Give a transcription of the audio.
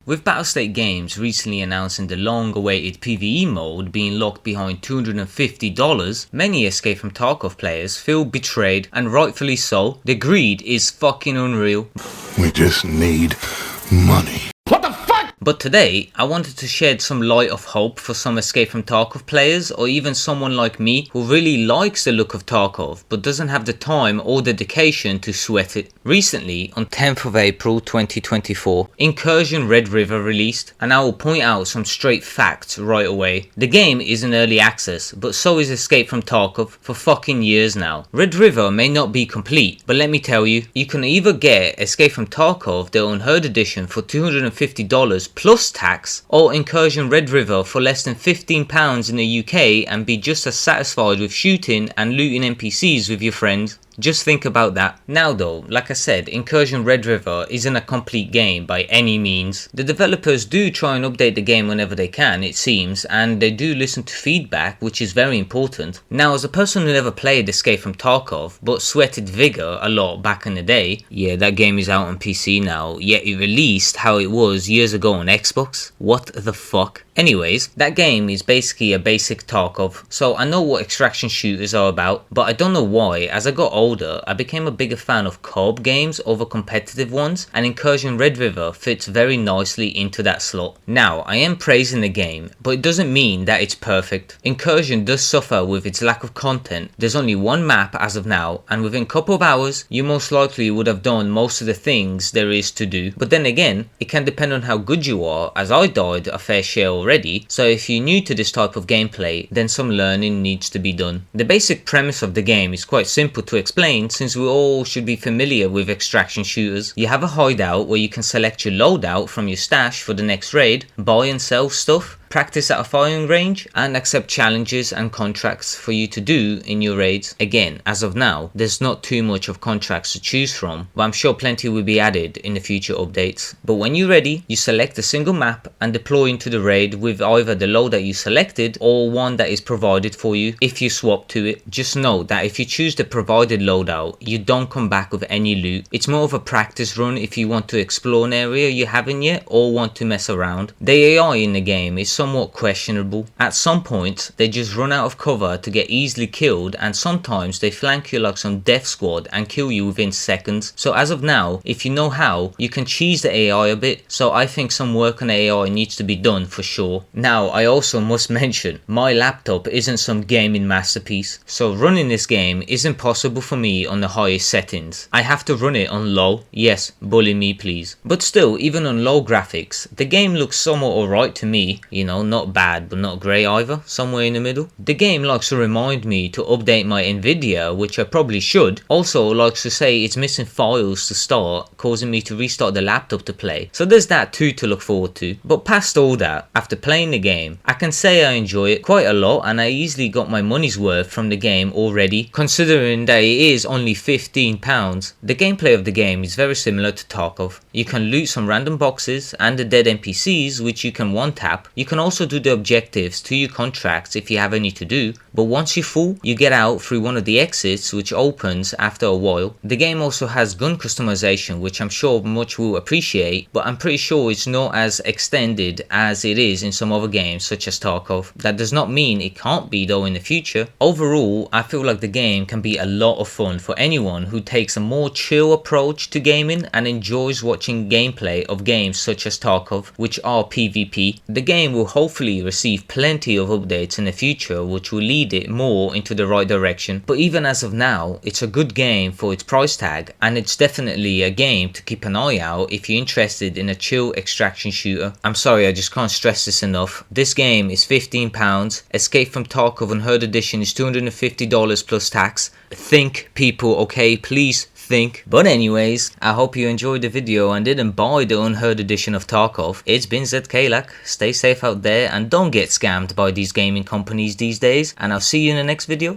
With Battlestate Games recently announcing the long-awaited PvE mode being locked behind $250, many Escape from Tarkov players feel betrayed, and rightfully so. The greed is fucking unreal. We just need money. But today, I wanted to shed some light of hope for some Escape from Tarkov players, or even someone like me who really likes the look of Tarkov but doesn't have the time or dedication to sweat it. Recently, on 10th of April 2024, Incursion Red River released, and I will point out some straight facts right away. The game is in early access, but so is Escape from Tarkov for fucking years now. Red River may not be complete, but let me tell you, you can either get Escape from Tarkov, the Unheard edition, for $250 plus tax, or Incursion Red River for less than £15 in the UK and be just as satisfied with shooting and looting NPCs with your friends. Just think about that. Now though, like I said, Incursion Red River isn't a complete game by any means. The developers do try and update the game whenever they can, it seems, and they do listen to feedback, which is very important. Now, as a person who never played Escape from Tarkov, but sweated Vigor a lot back in the day, yeah, that game is out on PC now, yet it released how it was years ago on Xbox. What the fuck? Anyways, that game is basically a basic Tarkov, so I know what extraction shooters are about, but I don't know why, as I got older, I became a bigger fan of co-op games over competitive ones, and Incursion Red River fits very nicely into that slot. Now, I am praising the game, but it doesn't mean that it's perfect. Incursion does suffer with its lack of content. There's only one map as of now, and within a couple of hours, you most likely would have done most of the things there is to do. But then again, it can depend on how good you are, as I died a fair share already, so if you're new to this type of gameplay, then some learning needs to be done. The basic premise of the game is quite simple to explain, since we all should be familiar with extraction shooters. You have a hideout where you can select your loadout from your stash for the next raid, buy and sell stuff, practice at a firing range, and accept challenges and contracts for you to do in your raids. Again, as of now, there's not too much of contracts to choose from, but I'm sure plenty will be added in the future updates. But when you're ready, you select a single map and deploy into the raid with either the loadout you selected or one that is provided for you if you swap to it. Just note that if you choose the provided loadout, you don't come back with any loot. It's more of a practice run if you want to explore an area you haven't yet or want to mess around. The AI in the game is somewhat questionable. At some points, they just run out of cover to get easily killed, and sometimes they flank you like some death squad and kill you within seconds. So as of now, if you know how, you can cheese the AI a bit, so I think some work on AI needs to be done for sure. Now, I also must mention, my laptop isn't some gaming masterpiece, so running this game isn't possible for me on the highest settings. I have to run it on low. Yes, bully me please. But still, even on low graphics, the game looks somewhat alright to me, you know, not bad but not grey either, somewhere in the middle. The game likes to remind me to update my Nvidia, which I probably should. Also likes to say it's missing files to start, causing me to restart the laptop to play. So there's that too to look forward to. But past all that, after playing the game, I can say I enjoy it quite a lot, and I easily got my money's worth from the game already, considering that it is only £15. The gameplay of the game is very similar to Tarkov. You can loot some random boxes and the dead NPCs, which you can one tap. You can also do the objectives to your contracts if you have any to do, but once you're full, you get out through one of the exits, which opens after a while. The game also has gun customization, which I'm sure much will appreciate, but I'm pretty sure it's not as extended as it is in some other games such as Tarkov. That does not mean it can't be though in the future. Overall, I feel like the game can be a lot of fun for anyone who takes a more chill approach to gaming and enjoys watching gameplay of games such as Tarkov, which are PvP. The game will hopefully receive plenty of updates in the future, which will lead it more into the right direction. But even as of now, it's a good game for its price tag, and it's definitely a game to keep an eye out if you're interested in a chill extraction shooter. I'm sorry, I just can't stress this enough. This game is £15. Escape from Tarkov Unheard edition is $250 plus tax. Think, people, okay? Please think. But anyways, I hope you enjoyed the video and didn't buy the Unheard edition of Tarkov. It's been ZKLAC. Stay safe out there and don't get scammed by these gaming companies these days, and I'll see you in the next video.